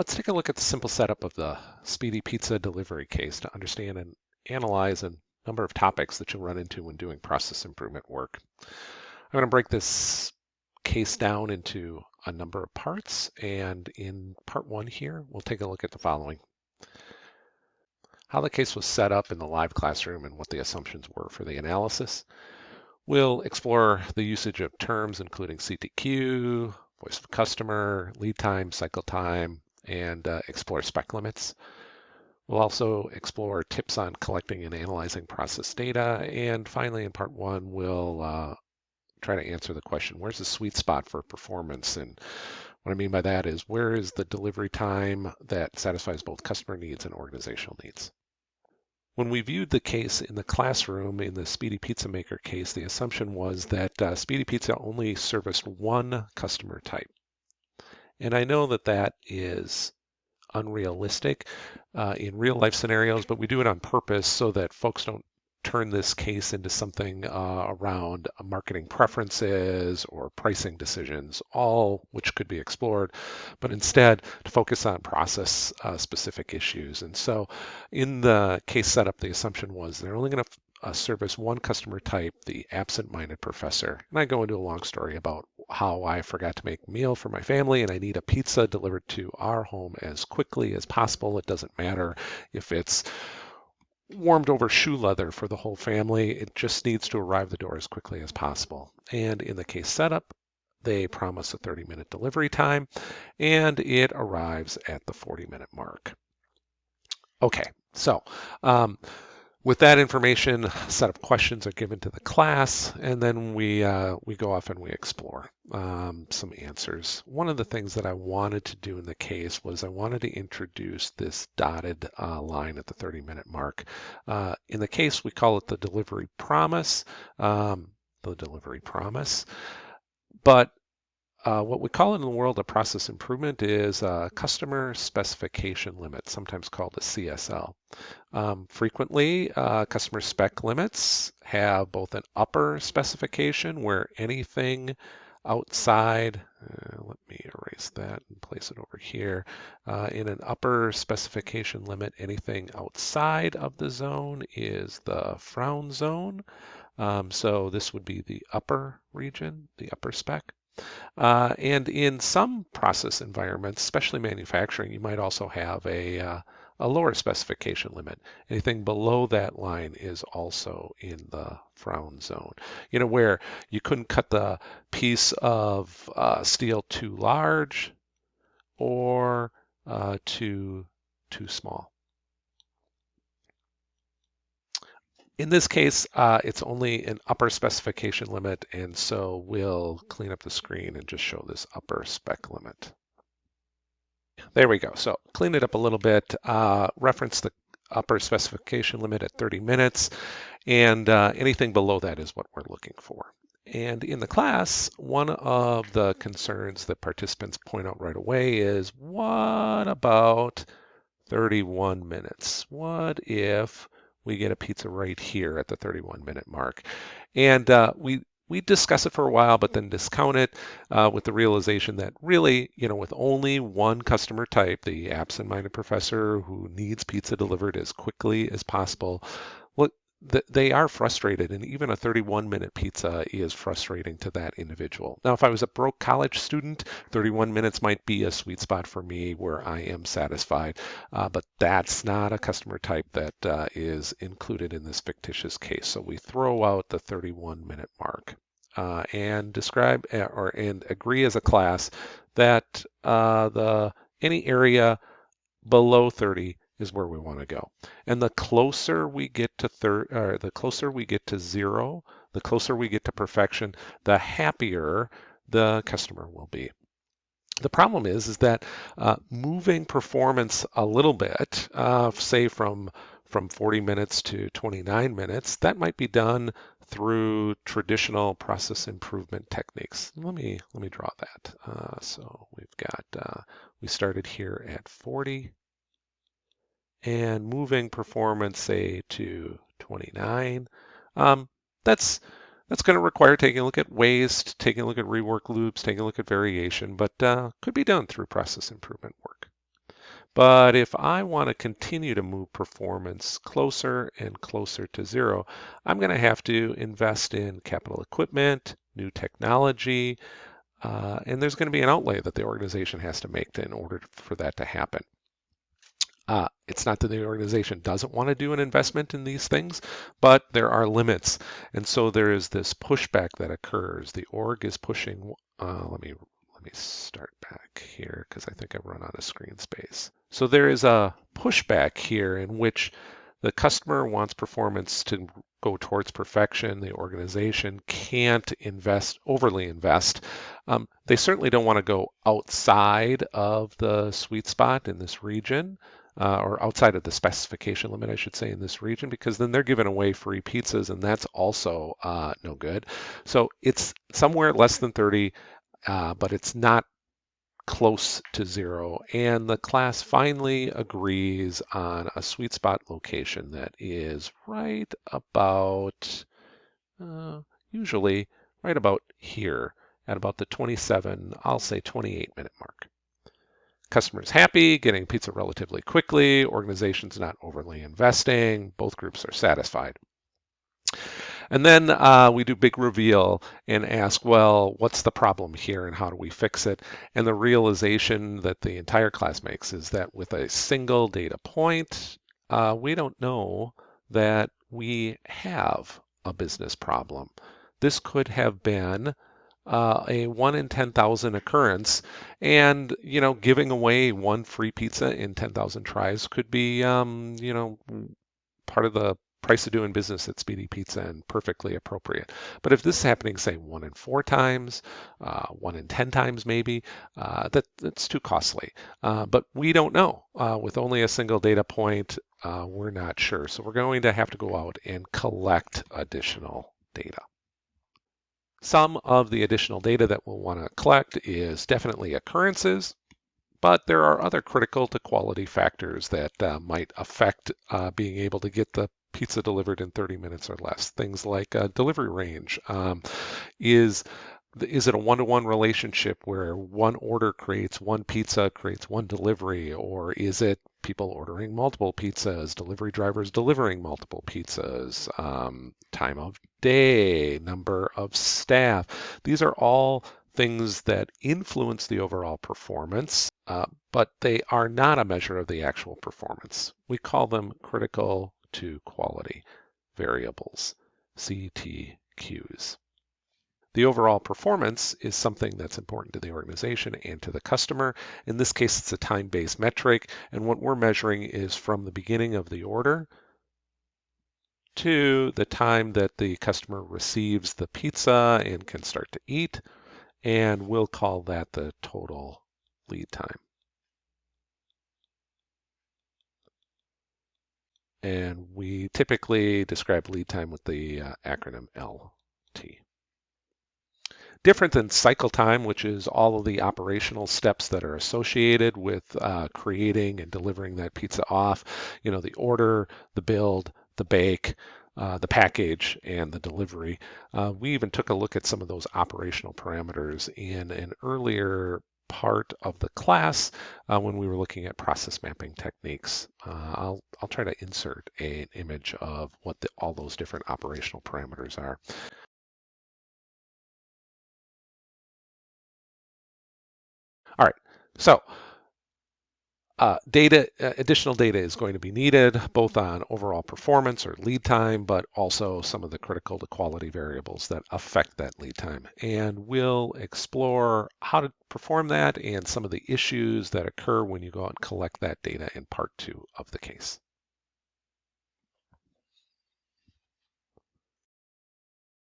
Let's take a look at the simple setup of the Speedy Pizza delivery case to understand and analyze a number of topics that you'll run into when doing process improvement work. I'm going to break this case down into a number of parts, and in part one here, we'll take a look at the following. How the case was set up in the live classroom and what the assumptions were for the analysis. We'll explore the usage of terms including CTQ, voice of customer, lead time, cycle time, and explore spec limits. We'll also explore tips on collecting and analyzing process data. And finally, in part one, we'll try to answer the question, where's the sweet spot for performance? And what I mean by that is, where is the delivery time that satisfies both customer needs and organizational needs? When we viewed the case in the classroom in the Speedy Pizza Maker case, the assumption was that Speedy Pizza only serviced one customer type. And I know that that is unrealistic in real life scenarios, but we do it on purpose so that folks don't turn this case into something around marketing preferences or pricing decisions, all which could be explored, but instead to focus on process specific issues. And so in the case setup, the assumption was they're only going to service one customer type, the absent-minded professor. And I go into a long story about how I forgot to make a meal for my family and I need a pizza delivered to our home as quickly as possible. It doesn't matter if it's warmed over shoe leather for the whole family. It just needs to arrive the door as quickly as possible. And in the case setup, they promise a 30-minute delivery time, and it arrives at the 40-minute mark. Okay, so with that information, a set of questions are given to the class, and then we go off and we explore some answers. One of the things that I wanted to do in the case was I wanted to introduce this dotted line at the 30-minute mark. In the case, we call it the delivery promise. But what we call it in the world of process improvement is a customer specification limit, sometimes called a CSL. Frequently, customer spec limits have both an upper specification where anything outside, let me erase that and place it over here. In an upper specification limit, anything outside of the zone is the frown zone. So this would be the upper region, the upper spec. And in some process environments, especially manufacturing, you might also have a lower specification limit. Anything below that line is also in the frown zone. You know, where you couldn't cut the piece of steel too large or too small. In this case, it's only an upper specification limit, and so we'll clean up the screen and just show this upper spec limit. There we go. So clean it up a little bit, reference the upper specification limit at 30 minutes, and anything below that is what we're looking for. And in the class, one of the concerns that participants point out right away is, what about 31 minutes? What if we get a pizza right here at the 31-minute mark? And we discuss it for a while, but then discount it with the realization that really, you know, with only one customer type, the absent-minded professor who needs pizza delivered as quickly as possible, look, they are frustrated, and even a 31-minute pizza is frustrating to that individual. Now, if I was a broke college student, 31 minutes might be a sweet spot for me where I am satisfied, but that's not a customer type that is included in this fictitious case. So we throw out the 31-minute mark and describe and agree as a class that any area below 30 is where we want to go. And the closer we get to the closer we get to zero, the closer we get to perfection, the happier the customer will be. The problem is that moving performance a little bit, say from 40 minutes to 29 minutes, that might be done through traditional process improvement techniques. Let me draw that. So we've got we started here at 40. And moving performance, say, to 29. That's going to require taking a look at waste, taking a look at rework loops, taking a look at variation, but could be done through process improvement work. But if I want to continue to move performance closer and closer to zero, I'm going to have to invest in capital equipment, new technology, and there's going to be an outlay that the organization has to make in order for that to happen. It's not that the organization doesn't want to do an investment in these things, but there are limits. And so there is this pushback that occurs. The org is pushing, let me start back here because I think I've run out of screen space. So there is a pushback here in which the customer wants performance to go towards perfection. The organization can't overly invest. They certainly don't want to go outside of the sweet spot in this region. Or outside of the specification limit, I should say, in this region, because then they're giving away free pizzas, and that's also no good. So it's somewhere less than 30, but it's not close to zero. And the class finally agrees on a sweet spot location that is right about, usually right about here at about the 27, I'll say 28-minute mark. Customers happy, getting pizza relatively quickly, organization's not overly investing, both groups are satisfied. And then we do big reveal and ask, well, what's the problem here and how do we fix it? And the realization that the entire class makes is that with a single data point, we don't know that we have a business problem. This could have been a 1 in 10,000 occurrence, and giving away one free pizza in 10,000 tries could be part of the price of doing business at Speedy Pizza and perfectly appropriate. But if this is happening, say 1 in 4 times, 1 in 10 times maybe, that's too costly. But we don't know. With only a single data point, we're not sure. So we're going to have to go out and collect additional data. Some of the additional data that we'll want to collect is definitely occurrences, but there are other critical to quality factors that might affect being able to get the pizza delivered in 30 minutes or less. Things like delivery range. Is it a one-to-one relationship where one order creates one pizza, creates one delivery, or is it people ordering multiple pizzas, delivery drivers delivering multiple pizzas, time of day, number of staff? These are all things that influence the overall performance, but they are not a measure of the actual performance. We call them critical to quality variables, CTQs. The overall performance is something that's important to the organization and to the customer. In this case, it's a time-based metric, and what we're measuring is from the beginning of the order to the time that the customer receives the pizza and can start to eat, and we'll call that the total lead time. And we typically describe lead time with the acronym LT. Different than cycle time, which is all of the operational steps that are associated with creating and delivering that pizza off, the order, the build, the bake, the package, and the delivery. We even took a look at some of those operational parameters in an earlier part of the class when we were looking at process mapping techniques. I'll try to insert an image of what all those different operational parameters are. All right, so additional data is going to be needed both on overall performance or lead time, but also some of the critical to quality variables that affect that lead time. And we'll explore how to perform that and some of the issues that occur when you go out and collect that data in part 2 of the case.